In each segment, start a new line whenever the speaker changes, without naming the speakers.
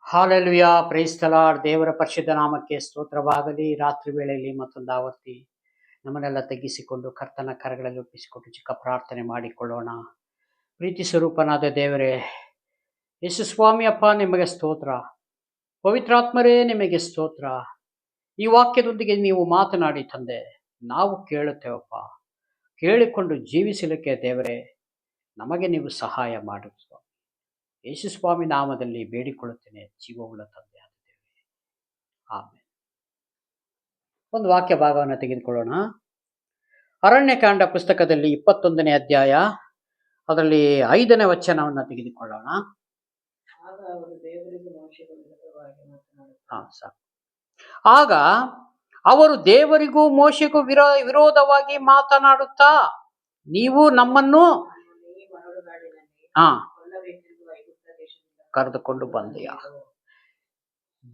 Hallelujah, praise the lord. ದೇವರ ಪರಿಶುದ್ಧ ನಾಮಕ್ಕೆ ಸ್ತೋತ್ರವಾಗಲಿ. ರಾತ್ರಿ ವೇಳೆಯಲ್ಲಿ ಮತ್ತೊಂದು ಆವರ್ತಿ ನಮ್ಮನ್ನೆಲ್ಲ ತಗ್ಗಿಸಿಕೊಂಡು ಕರ್ತನ ಕರಗಳಲ್ಲಿ ಒಪ್ಪಿಸಿಕೊಟ್ಟು ಚಿಕ್ಕ ಪ್ರಾರ್ಥನೆ ಮಾಡಿಕೊಳ್ಳೋಣ. ಪ್ರೀತಿ ಸ್ವರೂಪನಾದ ದೇವರೇ, ಯೇಸು ಸ್ವಾಮಿ ಅಪ್ಪ, ನಿಮಗೆ ಸ್ತೋತ್ರ. ಪವಿತ್ರಾತ್ಮರೇ, ನಿಮಗೆ ಸ್ತೋತ್ರ. ಈ ವಾಕ್ಯದೊಂದಿಗೆ ನೀವು ಮಾತನಾಡಿ ತಂದೆ, ನಾವು ಕೇಳುತ್ತೇವಪ್ಪ. ಕೇಳಿಕೊಂಡು ಜೀವಿಸಲಿಕ್ಕೆ ದೇವರೇ ನಮಗೆ ನೀವು ಸಹಾಯ ಮಾಡಿ ಸ್ವಾಮಿ. ಯೇಸು ಸ್ವಾಮಿ ನಾಮದಲ್ಲಿ ಬೇಡಿಕೊಳ್ಳುತ್ತೇನೆ, ಜೀವವುಳ್ಳ ತಂದೆ ಆದ ದೇವರೇ, ಆಮೇಲೆ. ಒಂದು ವಾಕ್ಯ ಭಾಗವನ್ನು ತೆಗೆದುಕೊಳ್ಳೋಣ. ಅರಣ್ಯಕಾಂಡ ಪುಸ್ತಕದಲ್ಲಿ 21ನೇ ಅಧ್ಯಾಯ, ಅದರಲ್ಲಿ 5ನೇ ವಚನವನ್ನು ತೆಗೆದುಕೊಳ್ಳೋಣ. ಆಗ ಅವರು ದೇವರಿಗೂ ಮೋಶೆಗೂ ವಿರೋಧವಾಗಿ ಮಾತನಾಡುತ್ತಾ, ನೀವು ನಮ್ಮನ್ನು ಕರೆದುಕೊಂಡು ಬಂದೆಯಾ.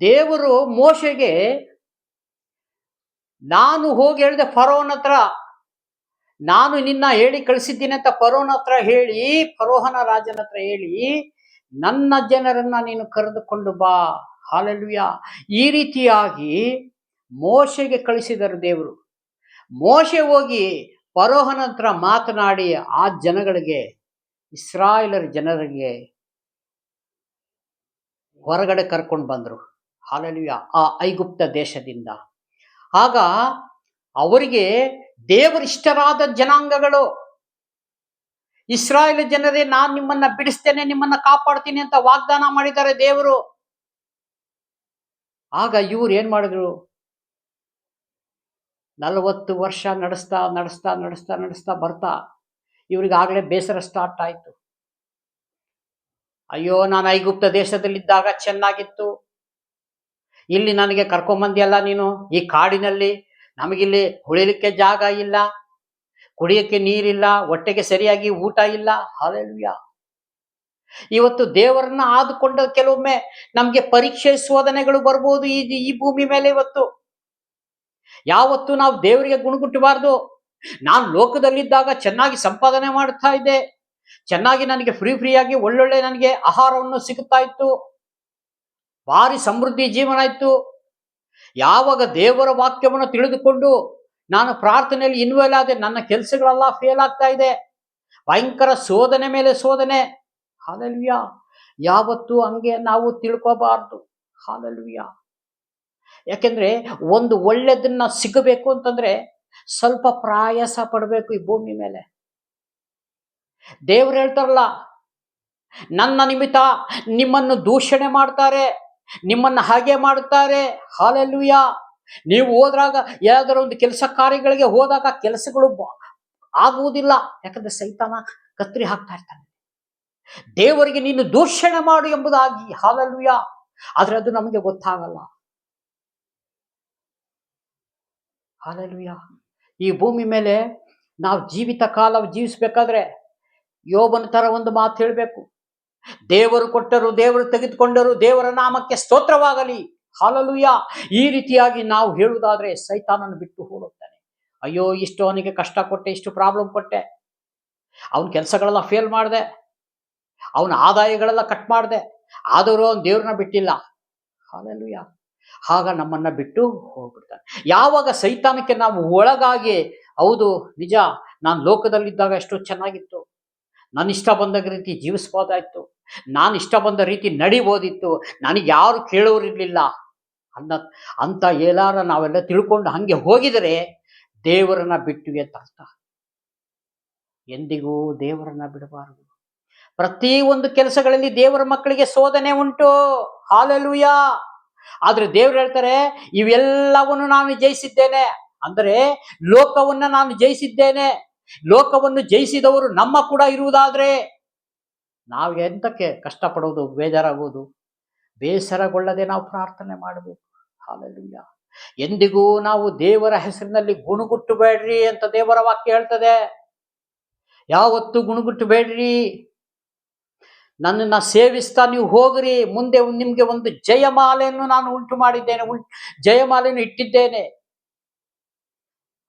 ದೇವರು ಮೋಶೆಗೆ, ನಾನು ಹೋಗಿ ಹೇಳಿದೆ ಫರೋಹನ ಹತ್ರ, ನಾನು ನಿನ್ನ ಹೇಳಿ ಕಳಿಸಿದ್ದೀನಿ ಅಂತ ಫರೋಹನ ಹತ್ರ ಹೇಳಿ, ಫರೋಹನ ರಾಜನ ಹತ್ರ ಹೇಳಿ, ನನ್ನ ಜನರನ್ನ ನೀನು ಕರೆದುಕೊಂಡು ಬಾ. ಹಾಲೆಲೂಯಾ. ಈ ರೀತಿಯಾಗಿ ಮೋಶೆಗೆ ಕಳಿಸಿದರು ದೇವರು. ಮೋಶೆ ಹೋಗಿ ಫರೋಹನ ಹತ್ರ ಮಾತನಾಡಿ ಆ ಜನಗಳಿಗೆ, ಇಸ್ರಾಯೇಲರ ಜನರಿಗೆ ಹೊರಗಡೆ ಕರ್ಕೊಂಡು ಬಂದರು. ಹಾಲೆಲೂಯಾ. ಆ ಐಗುಪ್ತ ದೇಶದಿಂದ. ಆಗ ಅವರಿಗೆ ದೇವರಿಷ್ಟರಾದ ಜನಾಂಗಗಳು, ಇಸ್ರಾಯೇಲ್ ಜನರೇ, ನಾನು ನಿಮ್ಮನ್ನ ಬಿಡಿಸ್ತೇನೆ, ನಿಮ್ಮನ್ನ ಕಾಪಾಡ್ತೀನಿ ಅಂತ ವಾಗ್ದಾನ ಮಾಡಿದ್ದಾರೆ ದೇವರು. ಆಗ ಇವ್ರು ಏನ್ ಮಾಡಿದ್ರು? 40 ವರ್ಷ ನಡೆಸ್ತಾ ಬರ್ತಾ ಇವ್ರಿಗಾಗಲೇ ಬೇಸರ ಸ್ಟಾರ್ಟ್ ಆಯ್ತು. ಅಯ್ಯೋ, ನಾನು ಐಗುಪ್ತ ದೇಶದಲ್ಲಿದ್ದಾಗ ಚೆನ್ನಾಗಿತ್ತು, ಇಲ್ಲಿ ನನಗೆ ಕರ್ಕೊಂಬಂದಿಯಲ್ಲ ನೀನು, ಈ ಕಾಡಿನಲ್ಲಿ ನಮಗಿಲ್ಲಿ ಉಳಿಲಿಕ್ಕೆ ಜಾಗ ಇಲ್ಲ, ಕುಡಿಯಕ್ಕೆ ನೀರಿಲ್ಲ, ಹೊಟ್ಟೆಗೆ ಸರಿಯಾಗಿ ಊಟ ಇಲ್ಲ. ಹಾಲೆಲೂಯಾ. ಇವತ್ತು ದೇವರನ್ನ ಆದುಕೊಂಡ ಕೆಲವೊಮ್ಮೆ ನಮ್ಗೆ ಪರೀಕ್ಷೆ ಶೋಧನೆಗಳು ಬರ್ಬೋದು ಈ ಭೂಮಿ ಮೇಲೆ. ಇವತ್ತು ಯಾವತ್ತು ನಾವು ದೇವರಿಗೆ ಗುಣಗುಟ್ಟಬಾರ್ದು. ನಾನು ಲೋಕದಲ್ಲಿದ್ದಾಗ ಚೆನ್ನಾಗಿ ಸಂಪಾದನೆ ಮಾಡ್ತಾ ಇದ್ದೆ, ಚೆನ್ನಾಗಿ ನನಗೆ ಫ್ರೀಯಾಗಿ ಒಳ್ಳೊಳ್ಳೆ ನನಗೆ ಆಹಾರವನ್ನು ಸಿಗುತ್ತಾ ಇತ್ತು, ಭಾರಿ ಸಮೃದ್ಧಿ ಜೀವನ ಇತ್ತು. ಯಾವಾಗ ದೇವರ ವಾಕ್ಯವನ್ನು ತಿಳಿದುಕೊಂಡು ನಾನು ಪ್ರಾರ್ಥನೆಯಲ್ಲಿ ಇನ್ವಾಲ್ವ್ ಆದೆ, ನನ್ನ ಕೆಲಸಗಳೆಲ್ಲ ಫೇಲ್ ಆಗ್ತಾ ಇದೆ, ಭಯಂಕರ ಶೋಧನೆ ಮೇಲೆ ಶೋಧನೆ. ಹಾಲೆಲೂಯಾ. ಯಾವತ್ತೂ ಹಂಗೆ ನಾವು ತಿಳ್ಕೋಬಾರ್ದು. ಹಾಲೆಲೂಯಾ. ಯಾಕೆಂದ್ರೆ ಒಂದು ಒಳ್ಳೆದನ್ನ ಸಿಗಬೇಕು ಅಂತಂದ್ರೆ ಸ್ವಲ್ಪ ಪ್ರಯಾಸ ಪಡಬೇಕು ಈ ಭೂಮಿ ಮೇಲೆ. ದೇವರು ಹೇಳ್ತಾರಲ್ಲ, ನನ್ನ ನಿಮಿತ್ತ ನಿಮ್ಮನ್ನು ದೂಷಣೆ ಮಾಡ್ತಾರೆ, ನಿಮ್ಮನ್ನ ಹಾಗೆ ಮಾಡುತ್ತಾರೆ. ಹಾಲೆಲೂಯಾ. ನೀವು ಹೋದ್ರಾಗ ಯಾವ್ದಾರ ಒಂದು ಕೆಲಸ ಕಾರ್ಯಗಳಿಗೆ ಹೋದಾಗ ಕೆಲಸಗಳು ಆಗುವುದಿಲ್ಲ. ಯಾಕಂದ್ರೆ ಸೈತಾನ ಕತ್ರಿ ಹಾಕ್ತಾ ಇರ್ತಾನೆ, ದೇವರಿಗೆ ನೀನು ದೂಷಣೆ ಮಾಡು ಎಂಬುದಾಗಿ. ಹಾಲೆಲೂಯಾ. ಆದ್ರೆ ಅದು ನಮಗೆ ಗೊತ್ತಾಗಲ್ಲ. ಹಾಲೆಲೂಯಾ. ಈ ಭೂಮಿ ಮೇಲೆ ನಾವು ಜೀವಿತ ಕಾಲ ಜೀವಿಸ್ಬೇಕಾದ್ರೆ ಯೋಬನ ತರ ಒಂದು ಮಾತು ಹೇಳಬೇಕು. ದೇವರು ಕೊಟ್ಟರು, ದೇವರು ತೆಗೆದುಕೊಂಡರು, ದೇವರ ನಾಮಕ್ಕೆ ಸ್ತೋತ್ರವಾಗಲಿ. ಹಾಲೆಲೂಯಾ. ಈ ರೀತಿಯಾಗಿ ನಾವು ಹೇಳುವುದಾದ್ರೆ ಸೈತಾನನ್ನು ಬಿಟ್ಟು ಹೋಗುತ್ತಾನೆ. ಅಯ್ಯೋ, ಇಷ್ಟು ಅವನಿಗೆ ಕಷ್ಟ ಕೊಟ್ಟೆ, ಇಷ್ಟು ಪ್ರಾಬ್ಲಮ್ ಕೊಟ್ಟೆ, ಅವನ ಕೆಲಸಗಳೆಲ್ಲ ಫೇಲ್ ಮಾಡಿದೆ, ಅವನ ಆದಾಯಗಳೆಲ್ಲ ಕಟ್ ಮಾಡಿದೆ, ಆದರೂ ಅವನು ದೇವ್ರನ್ನ ಬಿಟ್ಟಿಲ್ಲ. ಹಾಲೆಲೂಯಾ. ಆಗ ನಮ್ಮನ್ನ ಬಿಟ್ಟು ಹೋಗ್ಬಿಡ್ತಾನೆ. ಯಾವಾಗ ಸೈತಾನಕ್ಕೆ ನಾವು ಒಳಗಾಗಿ, ಹೌದು ನಿಜ, ನಾನು ಲೋಕದಲ್ಲಿದ್ದಾಗ ಎಷ್ಟೋ ಚೆನ್ನಾಗಿತ್ತು, ನಾನು ಇಷ್ಟ ಬಂದ ರೀತಿ ಜೀವಿಸ್ಬೋದಾಯ್ತು, ನಾನು ಇಷ್ಟ ಬಂದ ರೀತಿ ನಡಿಬೋದಿತ್ತು, ನನಗೆ ಯಾರು ಕೇಳೋರಿರ್ಲಿಲ್ಲ ಅಂತ ಏಲಾರ ನಾವೆಲ್ಲ ತಿಳ್ಕೊಂಡು ಹಂಗೆ ಹೋಗಿದರೆ ದೇವರನ್ನ ಬಿಟ್ಟಿವಿ ಅಂತ ಅರ್ಥ. ಎಂದಿಗೂ ದೇವರನ್ನ ಬಿಡಬಾರದು. ಪ್ರತಿ ಒಂದು ಕೆಲಸಗಳಲ್ಲಿ ದೇವರ ಮಕ್ಕಳಿಗೆ ಶೋಧನೆ ಉಂಟು. ಹಾಲೆಲೂಯಾ. ಆದ್ರೆ ದೇವ್ರು ಹೇಳ್ತಾರೆ, ಇವೆಲ್ಲವನ್ನು ನಾನು ಜಯಿಸಿದ್ದೇನೆ. ಅಂದರೆ ಲೋಕವನ್ನ ನಾನು ಜಯಿಸಿದ್ದೇನೆ. ಲೋಕವನ್ನು ಜಯಿಸಿದವರು ನಮ್ಮ ಕೂಡ ಇರುವುದಾದ್ರೆ ನಾವು ಎಂತಕ್ಕೆ ಕಷ್ಟಪಡೋದು, ಬೇಜಾರಾಗೋದು? ಬೇಸರಗೊಳ್ಳದೆ ನಾವು ಪ್ರಾರ್ಥನೆ ಮಾಡಬೇಕು. ಹಾಲೆಲೂಯಾ. ಎಂದಿಗೂ ನಾವು ದೇವರ ಹೆಸರಿನಲ್ಲಿ ಗುಣಗುಟ್ಟು ಬೇಡ್ರಿ ಅಂತ ದೇವರ ವಾಕ್ಯ ಹೇಳ್ತದೆ. ಯಾವತ್ತು ಗುಣಗುಟ್ಟು ಬೇಡ್ರಿ, ನನ್ನನ್ನು ಸೇವಿಸ್ತಾ ನೀವು ಹೋಗ್ರಿ, ಮುಂದೆ ನಿಮ್ಗೆ ಒಂದು ಜಯಮಾಲೆಯನ್ನು ನಾನು ಉಂಟು ಮಾಡಿದ್ದೇನೆ, ಜಯಮಾಲೆಯನ್ನು ಇಟ್ಟಿದ್ದೇನೆ.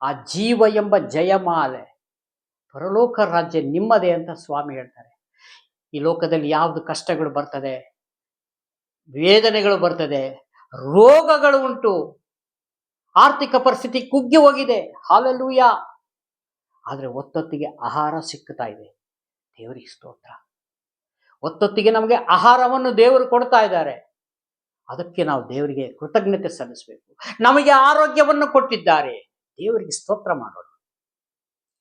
ಆ ಜೀವ ಎಂಬ ಜಯಮಾಲೆ, ಪರಲೋಕ ರಾಜ್ಯ ನಿಮ್ಮದೇ ಅಂತ ಸ್ವಾಮಿ ಹೇಳ್ತಾರೆ. ಈ ಲೋಕದಲ್ಲಿ ಯಾವ್ದು ಕಷ್ಟಗಳು ಬರ್ತದೆ, ವೇದನೆಗಳು ಬರ್ತದೆ, ರೋಗಗಳು ಉಂಟು, ಆರ್ಥಿಕ ಪರಿಸ್ಥಿತಿ ಕುಗ್ಗಿ ಹೋಗಿದೆ. ಹಾಲೆಲೂಯಾ. ಆದ್ರೆ ಒತ್ತೊತ್ತಿಗೆ ಆಹಾರ ಸಿಗ್ತಾ ಇದೆ. ದೇವರಿಗೆ ಸ್ತೋತ್ರ. ಒತ್ತೊತ್ತಿಗೆ ನಮಗೆ ಆಹಾರವನ್ನು ದೇವರು ಕೊಡ್ತಾ ಇದ್ದಾರೆ. ಅದಕ್ಕೆ ನಾವು ದೇವರಿಗೆ ಕೃತಜ್ಞತೆ ಸಲ್ಲಿಸಬೇಕು. ನಮಗೆ ಆರೋಗ್ಯವನ್ನು ಕೊಟ್ಟಿದ್ದಾರೆ, ದೇವರಿಗೆ ಸ್ತೋತ್ರ ಮಾಡೋಣ.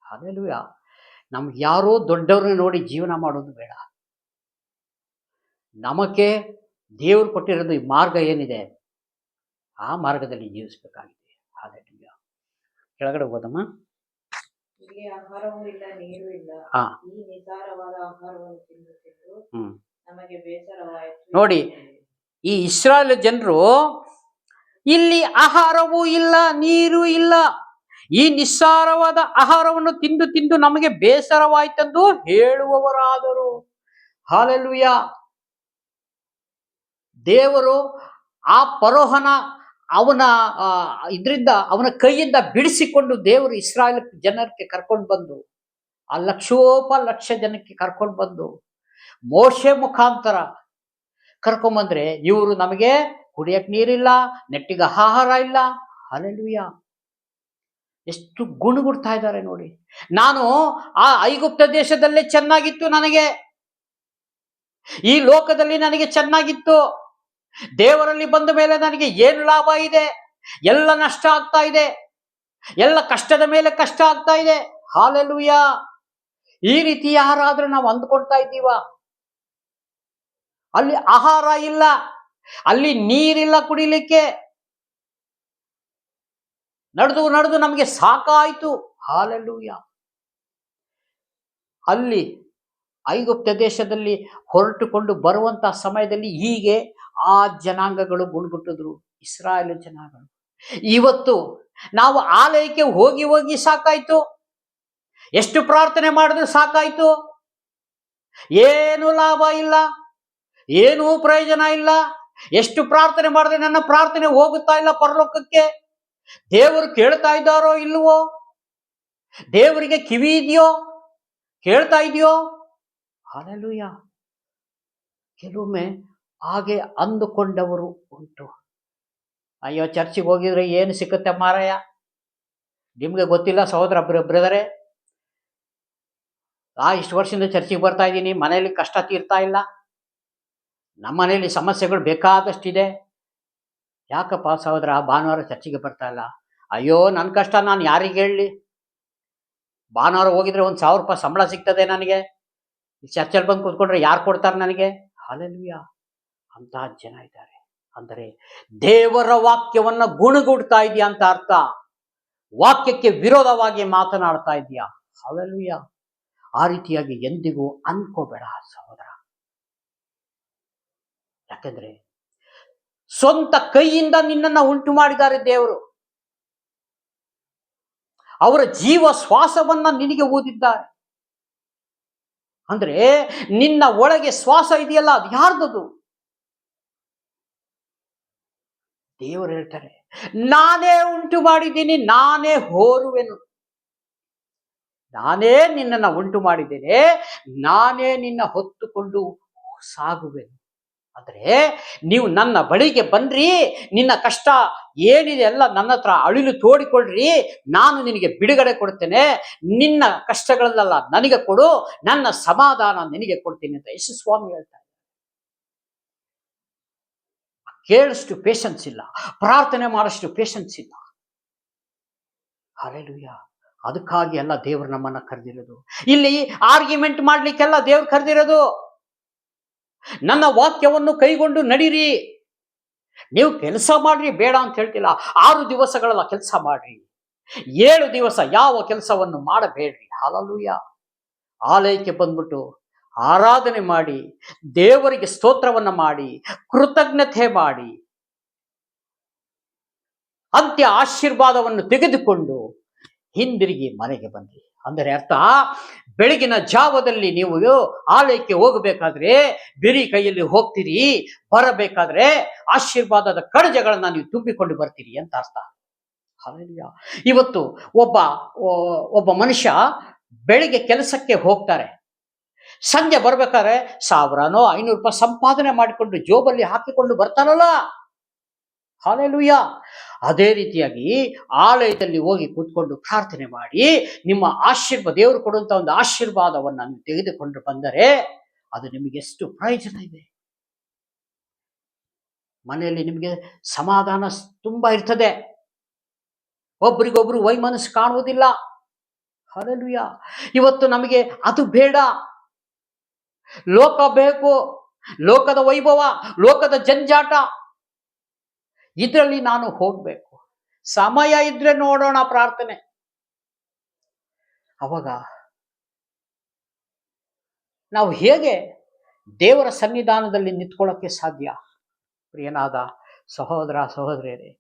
ಹಾಲೆಲೂಯಾ. ನಮ್ಗೆ ಯಾರೋ ದೊಡ್ಡವ್ರನ್ನ ನೋಡಿ ಜೀವನ ಮಾಡೋದು ಬೇಡ. ನಮಗೆ ದೇವರು ಕೊಟ್ಟಿರೋದು ಈ ಮಾರ್ಗ ಏನಿದೆ, ಆ ಮಾರ್ಗದಲ್ಲಿ ಜೀವಿಸಬೇಕಾಗಿದೆ. ಹಾಲೆಲೂಯಾ. ಕೆಳಗಡೆ ಹೋದಮ್ಮ.
ಇಲ್ಲಿ ಆಹಾರವೂ ಇಲ್ಲ, ನೀರು ಇಲ್ಲ. ಈ ನಿಸಾರವಾದ ಆಹಾರವನ್ನು ತಿಂದು ನಮಗೆ ಬೇಸರವಾಯಿತು.
ನೋಡಿ, ಈ ಇಸ್ರಾಯೇಲ್ ಜನರು ಇಲ್ಲಿ ಆಹಾರವೂ ಇಲ್ಲ, ನೀರು ಇಲ್ಲ, ಈ ನಿಸ್ಸಾರವಾದ ಆಹಾರವನ್ನು ತಿಂದು ತಿಂದು ನಮಗೆ ಬೇಸರವಾಯ್ತೆಂದು ಹೇಳುವವರಾದರು. ಹಾಲೆಲೂಯಾ. ದೇವರು ಆ ಫರೋಹನ ಅವನ ಕೈಯಿಂದ ಬಿಡಿಸಿಕೊಂಡು ದೇವರು ಇಸ್ರಾಯೇಲ್ ಜನಕ್ಕೆ ಕರ್ಕೊಂಡು ಬಂದು, ಆ ಲಕ್ಷ ಜನಕ್ಕೆ ಕರ್ಕೊಂಡು ಬಂದು ಮೋಶೆ ಮುಖಾಂತರ ಕರ್ಕೊಂಬಂದ್ರೆ, ಇವರು ನಮಗೆ ಕುಡಿಯಕ್ಕೆ ನೀರಿಲ್ಲ, ನೆಟ್ಟಿಗೆ ಆಹಾರ ಇಲ್ಲ. ಹಲ್ಲೆಲೂಯಾ. ಎಷ್ಟು ಗುಣಗುಡ್ತಾ ಇದ್ದಾರೆ ನೋಡಿ. ನಾನು ಆ ಐಗುಪ್ತ ದೇಶದಲ್ಲೇ ಚೆನ್ನಾಗಿತ್ತು, ನನಗೆ ಈ ಲೋಕದಲ್ಲಿ ನನಗೆ ಚೆನ್ನಾಗಿತ್ತು, ದೇವರಲ್ಲಿ ಬಂದ ಮೇಲೆ ನನಗೆ ಏನು ಲಾಭ ಇದೆ? ಎಲ್ಲ ನಷ್ಟ ಆಗ್ತಾ ಇದೆ, ಎಲ್ಲ ಕಷ್ಟದ ಮೇಲೆ ಕಷ್ಟ ಆಗ್ತಾ ಇದೆ. ಹಾಲೆಲೂಯಾ. ಈ ರೀತಿ ಯಾರಾದ್ರೂ ನಾವು ಅಂದ್ಕೊಳ್ತಾ ಇದ್ದೀವ? ಅಲ್ಲಿ ಆಹಾರ ಇಲ್ಲ, ಅಲ್ಲಿ ನೀರಿಲ್ಲ ಕುಡಿಲಿಕ್ಕೆ, ನಡೆದು ನಮಗೆ ಸಾಕಾಯ್ತು. ಹಾಲೆಲೂಯಾ. ಅಲ್ಲಿ ಐಗುಪ್ತ ದೇಶದಲ್ಲಿ ಹೊರಟುಕೊಂಡು ಬರುವಂತಹ ಸಮಯದಲ್ಲಿ ಹೀಗೆ ಆ ಜನಾಂಗಗಳು ಗುಣಗುಟ್ಟಿದ್ರು, ಇಸ್ರಾಯೇಲ್ ಜನಾಂಗಗಳು. ಇವತ್ತು ನಾವು ಆಲಯಕ್ಕೆ ಹೋಗಿ ಹೋಗಿ ಸಾಕಾಯ್ತು, ಎಷ್ಟು ಪ್ರಾರ್ಥನೆ ಮಾಡಿದ್ರು ಸಾಕಾಯ್ತು, ಏನು ಲಾಭ ಇಲ್ಲ, ಏನೂ ಪ್ರಯೋಜನ ಇಲ್ಲ. ಎಷ್ಟು ಪ್ರಾರ್ಥನೆ ಮಾಡಿದ್ರೆ ನನ್ನ ಪ್ರಾರ್ಥನೆ ಹೋಗುತ್ತಾ ಇಲ್ಲ ಪರಲೋಕಕ್ಕೆ. ದೇವರು ಕೇಳ್ತಾ ಇದ್ದಾರೋ ಇಲ್ವೋ? ದೇವರಿಗೆ ಕಿವಿ ಇದೆಯೋ? ಕೇಳ್ತಾ ಇದೆಯೋ? ಹಲ್ಲೆಲೂಯಾ. ಕೆಲವೊಮ್ಮೆ ಹಾಗೆ ಅಂದುಕೊಂಡವರು ಉಂಟು. ಅಯ್ಯೋ, ಚರ್ಚಿಗೆ ಹೋಗಿದ್ರೆ ಏನು ಸಿಕ್ಕುತ್ತೆ ಮಾರಾಯ? ನಿಮ್ಗೆ ಗೊತ್ತಿಲ್ಲ ಸಹೋದರ ಬ್ರದರೇ, ಇಷ್ಟು ವರ್ಷದಿಂದ ಚರ್ಚಿಗೆ ಬರ್ತಾ ಇದ್ದೀನಿ, ಮನೆಯಲ್ಲಿ ಕಷ್ಟ ತೀರ್ತಾ ಇಲ್ಲ, ನಮ್ಮ ಮನೆಯಲ್ಲಿ ಸಮಸ್ಯೆಗಳು ಬೇಕಾದಷ್ಟಿದೆ. ಯಾಕಪ್ಪ ಸಹೋದರ ಭಾನುವಾರ ಚರ್ಚಿಗೆ ಬರ್ತಾ ಇಲ್ಲ? ಅಯ್ಯೋ, ನನ್ನ ಕಷ್ಟ ನಾನು ಯಾರಿಗೆ ಹೇಳಲಿ? ಭಾನುವಾರ ಹೋಗಿದ್ರೆ 1,000 ರೂಪಾಯಿ ಸಂಬಳ ಸಿಗ್ತದೆ ನನಗೆ, ಚರ್ಚಲ್ಲಿ ಬಂದು ಕೂತ್ಕೊಂಡ್ರೆ ಯಾರು ಕೊಡ್ತಾರೆ ನನಗೆ? ಹಲ್ಲೆಲೂಯಾ. ಅಂತಹ ಜನ ಇದ್ದಾರೆ. ಅಂದರೆ ದೇವರ ವಾಕ್ಯವನ್ನ ಗುಣಗುಡ್ತಾ ಇದೆಯಾ ಅಂತ ಅರ್ಥ. ವಾಕ್ಯಕ್ಕೆ ವಿರೋಧವಾಗಿ ಮಾತನಾಡ್ತಾ ಇದೆಯಾ? ಹಲ್ಲೆಲೂಯಾ. ಆ ರೀತಿಯಾಗಿ ಎಂದಿಗೂ ಅನ್ಕೋಬೇಡ ಸಹೋದರ. ಯಾಕೆಂದ್ರೆ ಸ್ವಂತ ಕೈಯಿಂದ ನಿನ್ನನ್ನ ಉಂಟು ಮಾಡಿದ್ದಾರೆ ದೇವರು. ಅವರ ಜೀವ ಶ್ವಾಸವನ್ನ ನಿನಗೆ ಊದಿದ್ದಾರೆ. ಅಂದ್ರೆ ನಿನ್ನ ಒಳಗೆ ಶ್ವಾಸ ಇದೆಯಲ್ಲ, ಅದು ಯಾರ್ದದು? ದೇವರು ಹೇಳ್ತಾರೆ, ನಾನೇ ಉಂಟು ಮಾಡಿದ್ದೀನಿ, ನಾನೇ ಹೋರುವೆನು, ನಾನೇ ನಿನ್ನನ್ನು ಉಂಟು ಮಾಡಿದ್ದೇನೆ, ನಾನೇ ನಿನ್ನ ಹೊತ್ತುಕೊಂಡು ಸಾಗುವೆನು. ಅಂದ್ರೆ ನೀವು ನನ್ನ ಬಳಿಗೆ ಬನ್ರಿ, ನಿನ್ನ ಕಷ್ಟ ಏನಿದೆ ಎಲ್ಲ ನನ್ನ ಹತ್ರ ಅಳಿಲು ತೋಡಿಕೊಳ್ಳ್ರಿ, ನಾನು ನಿನಗೆ ಬಿಡುಗಡೆ ಕೊಡ್ತೇನೆ, ನಿನ್ನ ಕಷ್ಟಗಳನ್ನೆಲ್ಲ ನನಗೆ ಕೊಡು, ನನ್ನ ಸಮಾಧಾನ ನಿನಗೆ ಕೊಡ್ತೀನಿ ಅಂತ ಯೇಸು ಸ್ವಾಮಿ ಹೇಳ್ತಾರೆ. ಕೇಳಷ್ಟು ಪೇಷನ್ಸ್ ಇಲ್ಲ, ಪ್ರಾರ್ಥನೆ ಮಾಡಷ್ಟು ಪೇಷನ್ಸ್ ಇಲ್ಲ. ಹಲ್ಲೆಲೂಯಾ. ಅದಕ್ಕಾಗಿ ಎಲ್ಲ ದೇವರು ನಮ್ಮನ್ನ ಕರೆದಿರೋದು. ಇಲ್ಲಿ ಆರ್ಗ್ಯುಮೆಂಟ್ ಮಾಡ್ಲಿಕ್ಕೆಲ್ಲ ದೇವ್ರು ಕರೆದಿರೋದು. ನನ್ನ ವಾಕ್ಯವನ್ನು ಕೈಗೊಂಡು ನಡೀರಿ, ನೀವು ಕೆಲಸ ಮಾಡ್ರಿ, ಬೇಡ ಅಂತ ಹೇಳ್ತಿಲ್ಲ. 6 ದಿವಸಗಳೆಲ್ಲ ಕೆಲಸ ಮಾಡ್ರಿ, 7 ದಿವಸ ಯಾವ ಕೆಲಸವನ್ನು ಮಾಡಬೇಡ್ರಿ. ಹಲ್ಲೆಲೂಯಾ. ಆಲಯಕ್ಕೆ ಬಂದ್ಬಿಟ್ಟು ಆರಾಧನೆ ಮಾಡಿ, ದೇವರಿಗೆ ಸ್ತೋತ್ರವನ್ನ ಮಾಡಿ, ಕೃತಜ್ಞತೆ ಮಾಡಿ, ಅಂತ್ಯ ಆಶೀರ್ವಾದವನ್ನು ತೆಗೆದುಕೊಂಡು ಹಿಂದಿರುಗಿ ಮನೆಗೆ ಬಂದ್ರಿ. ಅಂದರೆ ಅರ್ಥ, ಬೆಳಗಿನ ಜಾವದಲ್ಲಿ ನೀವು ಆಲಯಕ್ಕೆ ಹೋಗಬೇಕಾದ್ರೆ ಬಿರಿ ಕೈಯಲ್ಲಿ ಹೋಗ್ತೀರಿ, ಬರಬೇಕಾದ್ರೆ ಆಶೀರ್ವಾದದ ಕಡಜಗಳನ್ನ ನೀವು ತುಂಬಿಕೊಂಡು ಬರ್ತೀರಿ ಅಂತ ಅರ್ಥ. ಹಲ್ಲೆಲೂಯಾ. ಇವತ್ತು ಒಬ್ಬ ಮನುಷ್ಯ ಬೆಳಿಗ್ಗೆ ಕೆಲಸಕ್ಕೆ ಹೋಗ್ತಾರೆ, ಸಂಜೆ ಬರ್ಬೇಕಾದ್ರೆ 1000-500 ಸಂಪಾದನೆ ಮಾಡಿಕೊಂಡು ಜೋಬಲ್ಲಿ ಹಾಕಿಕೊಂಡು ಬರ್ತಾರಲ್ಲ. ಹಾಲೆಲೂಯ. ಅದೇ ರೀತಿಯಾಗಿ ಆಲಯದಲ್ಲಿ ಹೋಗಿ ಕೂತ್ಕೊಂಡು ಪ್ರಾರ್ಥನೆ ಮಾಡಿ ನಿಮ್ಮ ದೇವರು ಕೊಡುವಂತ ಒಂದು ಆಶೀರ್ವಾದವನ್ನ ನೀವು ತೆಗೆದುಕೊಂಡು ಬಂದರೆ ಅದು ನಿಮಗೆ ಎಷ್ಟು ಪ್ರಯೋಜನ ಇದೆ. ಮನೆಯಲ್ಲಿ ನಿಮಗೆ ಸಮಾಧಾನ ತುಂಬಾ ಇರ್ತದೆ. ಒಬ್ರಿಗೊಬ್ರು ವೈಮನಸ್ಸು ಕಾಣುವುದಿಲ್ಲ. ಹಾಲೆಲೂಯ. ಇವತ್ತು ನಮಗೆ ಅದು ಬೇಡ. ಲೋಕ ಬೇಕು, ಲೋಕದ ವೈಭವ, ಲೋಕದ ಜಂಜಾಟ, ಇದರಲ್ಲಿ ನಾನು ಹೋಗ್ಬೇಕು. ಸಮಯ ಇದ್ರೆ ನೋಡೋಣ ಪ್ರಾರ್ಥನೆ. ಅವಾಗ ನಾವು ಹೇಗೆ ದೇವರ ಸನ್ನಿಧಾನದಲ್ಲಿ ನಿಂತ್ಕೊಳ್ಳೋಕೆ ಸಾಧ್ಯ? ಪ್ರಿಯನಾದ ಸಹೋದರ ಸಹೋದರಿಯರೇ,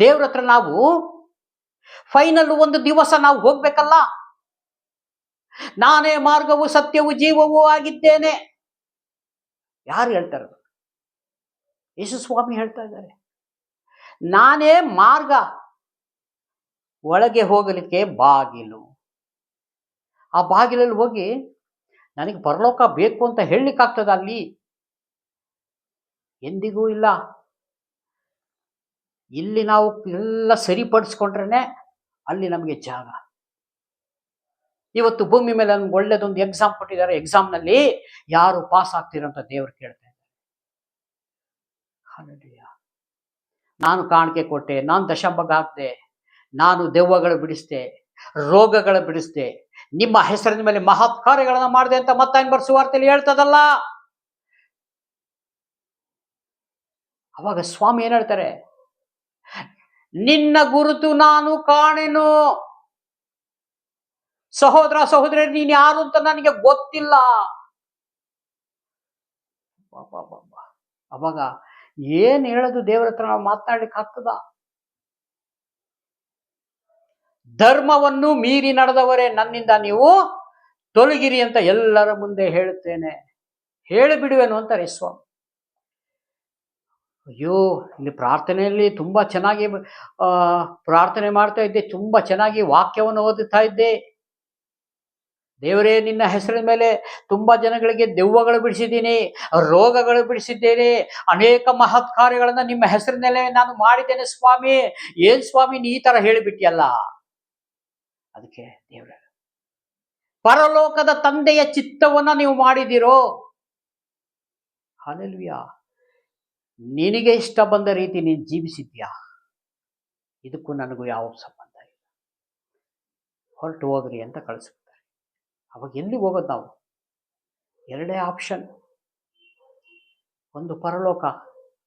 ದೇವರ ಹತ್ರ ನಾವು ಫೈನಲ್ ಒಂದು ದಿವಸ ನಾವು ಹೋಗ್ಬೇಕಲ್ಲ. ನಾನೇ ಮಾರ್ಗವು ಸತ್ಯವು ಜೀವವೂ ಆಗಿದ್ದೇನೆ. ಯಾರು ಹೇಳ್ತಾರೆ? ಯೇಸು ಸ್ವಾಮಿ ಹೇಳ್ತಾ ಇದ್ದಾರೆ, ನಾನೇ ಮಾರ್ಗ, ಒಳಗೆ ಹೋಗಲಿಕ್ಕೆ ಬಾಗಿಲು. ಆ ಬಾಗಿಲಲ್ಲಿ ಹೋಗಿ ನನಗೆ ಪರಲೋಕ ಬೇಕು ಅಂತ ಹೇಳಲಿಕ್ಕಾಗ್ತದ? ಅಲ್ಲಿ ಎಂದಿಗೂ ಇಲ್ಲ. ಇಲ್ಲಿ ನಾವು ಎಲ್ಲ ಸರಿಪಡಿಸ್ಕೊಂಡ್ರೆ ಅಲ್ಲಿ ನಮಗೆ ಜಾಗ. ಇವತ್ತು ಭೂಮಿ ಮೇಲೆ ನಮ್ಗೆ ಒಳ್ಳೇದೊಂದು ಎಕ್ಸಾಮ್ ಕೊಟ್ಟಿದ್ದಾರೆ. ಎಕ್ಸಾಮ್ನಲ್ಲಿ ಯಾರು ಪಾಸ್ ಆಗ್ತೀರಂತ ದೇವರು ಕೇಳ್ತಾ ಇದ್ದಾರೆ. ನಾನು ಕಾಣಿಕೆ ಕೊಟ್ಟೆ, ನಾನು ದಶಂಭಾಗ ಹಾಕ್ದೆ, ನಾನು ದೆವ್ವಗಳು ಬಿಡಿಸ್ದೆ, ರೋಗಗಳ ಬಿಡಿಸ್ದೆ, ನಿಮ್ಮ ಹೆಸರಿನ ಮೇಲೆ ಮಹತ್ ಕಾರ್ಯಗಳನ್ನ ಮಾಡಿದೆ ಅಂತ ಮತ್ತಾಯನ ಸುವಾರ್ತೆಯಲ್ಲಿ ಹೇಳ್ತದಲ್ಲ. ಅವಾಗ ಸ್ವಾಮಿ ಏನ್ ಹೇಳ್ತಾರೆ? ನಿನ್ನ ಗುರುತು ನಾನು ಕಾಣೆನು. ಸಹೋದರ ಸಹೋದರಿ, ನೀನು ಯಾರು ಅಂತ ನನಗೆ ಗೊತ್ತಿಲ್ಲ. ಅವಾಗ ಏನ್ ಹೇಳೋದು? ದೇವರ ಹತ್ರ ನಾವು ಮಾತನಾಡ್ಲಿಕ್ಕೆ ಆಗ್ತದ? ಧರ್ಮವನ್ನು ಮೀರಿ ನಡೆದವರೇ ನನ್ನಿಂದ ನೀವು ತೊಲಗಿರಿ ಅಂತ ಎಲ್ಲರ ಮುಂದೆ ಹೇಳುತ್ತೇನೆ, ಹೇಳಿಬಿಡುವೆನು ಅಂತಾರೆ ಸ್ವಾಮಿ. ಅಯ್ಯೋ, ಇಲ್ಲಿ ಪ್ರಾರ್ಥನೆಯಲ್ಲಿ ತುಂಬಾ ಚೆನ್ನಾಗಿ ಪ್ರಾರ್ಥನೆ ಮಾಡ್ತಾ ಇದ್ದೆ, ತುಂಬಾ ಚೆನ್ನಾಗಿ ವಾಕ್ಯವನ್ನು ಓದುತ್ತಾ ಇದ್ದೆ. ದೇವರೇ, ನಿನ್ನ ಹೆಸರಿನ ಮೇಲೆ ತುಂಬಾ ಜನಗಳಿಗೆ ದೆವ್ವಗಳು ಬಿಡಿಸಿದ್ದೀನಿ, ರೋಗಗಳು ಬಿಡಿಸಿದ್ದೇನೆ, ಅನೇಕ ಮಹತ್ ಕಾರ್ಯಗಳನ್ನ ನಿಮ್ಮ ಹೆಸರಿನಲ್ಲೇ ನಾನು ಮಾಡಿದ್ದೇನೆ ಸ್ವಾಮಿ. ಏನ್ ಸ್ವಾಮಿ ನೀ ಈ ತರ ಹೇಳಿಬಿಟ್ಟಿಯಲ್ಲ? ಅದಕ್ಕೆ ದೇವರ ಪರಲೋಕದ ತಂದೆಯ ಚಿತ್ತವನ್ನ ನೀವು ಮಾಡಿದಿರೋ. ಹಲ್ಲೆಲೂಯಾ. ನಿನಗೆ ಇಷ್ಟ ಬಂದ ರೀತಿ ನೀನು ಜೀವಿಸಿದ್ಯಾ? ಇದಕ್ಕೂ ನನಗೂ ಯಾವ ಸಂಬಂಧ ಇಲ್ಲ, ಹೊರಟು ಹೋಗ್ರಿ ಅಂತ ಕಳಿಸ್ಬಿಡ್ತಾರೆ. ಅವಾಗ ಎಲ್ಲಿ ಹೋಗೋದು ನಾವು? ಎರಡೇ ಆಪ್ಷನ್, ಒಂದು ಪರಲೋಕ,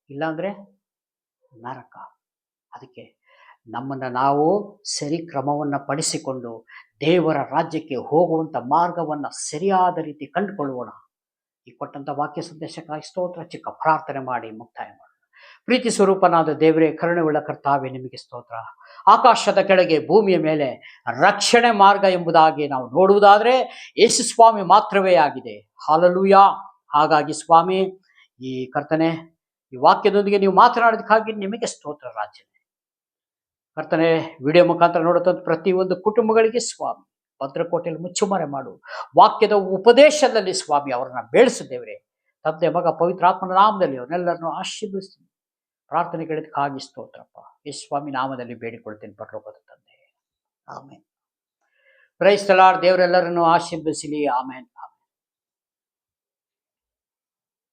ಇಲ್ಲಾಂದ್ರೆ ನರಕ. ಅದಕ್ಕೆ ನಮ್ಮನ್ನು ನಾವು ಸರಿ ಕ್ರಮವನ್ನು ಪಡಿಸಿಕೊಂಡು ದೇವರ ರಾಜ್ಯಕ್ಕೆ ಹೋಗುವಂಥ ಮಾರ್ಗವನ್ನು ಸರಿಯಾದ ರೀತಿ ಕಂಡುಕೊಳ್ಳೋಣ. ಈ ಕೊಟ್ಟಂಥ ವಾಕ್ಯ ಸಂದೇಶಕ್ಕಾಗಿ ಸ್ತೋತ್ರ. ಚಿಕ್ಕ ಪ್ರಾರ್ಥನೆ ಮಾಡಿ ಮುಕ್ತಾಯ ಮಾಡೋಣ. ಪ್ರೀತಿ ಸ್ವರೂಪನಾದ ದೇವರೇ, ಕರುಣೆಯುಳ್ಳ ಕರ್ತಾವೇ, ನಿಮಗೆ ಸ್ತೋತ್ರ. ಆಕಾಶದ ಕೆಳಗೆ ಭೂಮಿಯ ಮೇಲೆ ರಕ್ಷಣೆ ಮಾರ್ಗ ಎಂಬುದಾಗಿ ನಾವು ನೋಡುವುದಾದರೆ ಯೇಸು ಸ್ವಾಮಿ ಮಾತ್ರವೇ ಆಗಿದೆ. ಹಲ್ಲೆಲೂಯಾ. ಹಾಗಾಗಿ ಸ್ವಾಮಿ, ಈ ಕರ್ತನೆ, ಈ ವಾಕ್ಯದೊಂದಿಗೆ ನೀವು ಮಾತನಾಡೋದಕ್ಕಾಗಿ ನಿಮಗೆ ಸ್ತೋತ್ರ ರಾಜನೇ. ಕರ್ತನೆ, ವಿಡಿಯೋ ಮುಖಾಂತರ ನೋಡುತ್ತ ಪ್ರತಿಯೊಂದು ಕುಟುಂಬಗಳಿಗೆ ಸ್ವಾಮಿ ಭದ್ರಕೋಟೆಯಲ್ಲಿ ಮುಚ್ಚುಮರೆ ಮಾಡು. ವಾಕ್ಯದ ಉಪದೇಶದಲ್ಲಿ ಸ್ವಾಮಿ ಅವರನ್ನ ಬೆಳೆಸಿದ್ದೇವ್ರೆ. ತಂದೆ, ಮಗ, ಪವಿತ್ರಾತ್ಮನ ನಾಮದಲ್ಲಿ ಅವನ್ನೆಲ್ಲರನ್ನು ಆಶೀರ್ವದಿಸ್ತೀನಿ. ಪ್ರಾರ್ಥನೆ ಕೇಳಿದಕ್ಕಾಗಿ ಸ್ತೋತ್ರಪ್ಪ. ಯೇಸು ಸ್ವಾಮಿ ನಾಮದಲ್ಲಿ ಬೇಡಿಕೊಳ್ತೀನಿ ಪರಲೋಕದ ತಂದೆ. ಆಮೇನ್. Praise the lord. ದೇವರೆಲ್ಲರನ್ನು ಆಶೀರ್ವದಿಸಲಿ. ಆಮೇನ್.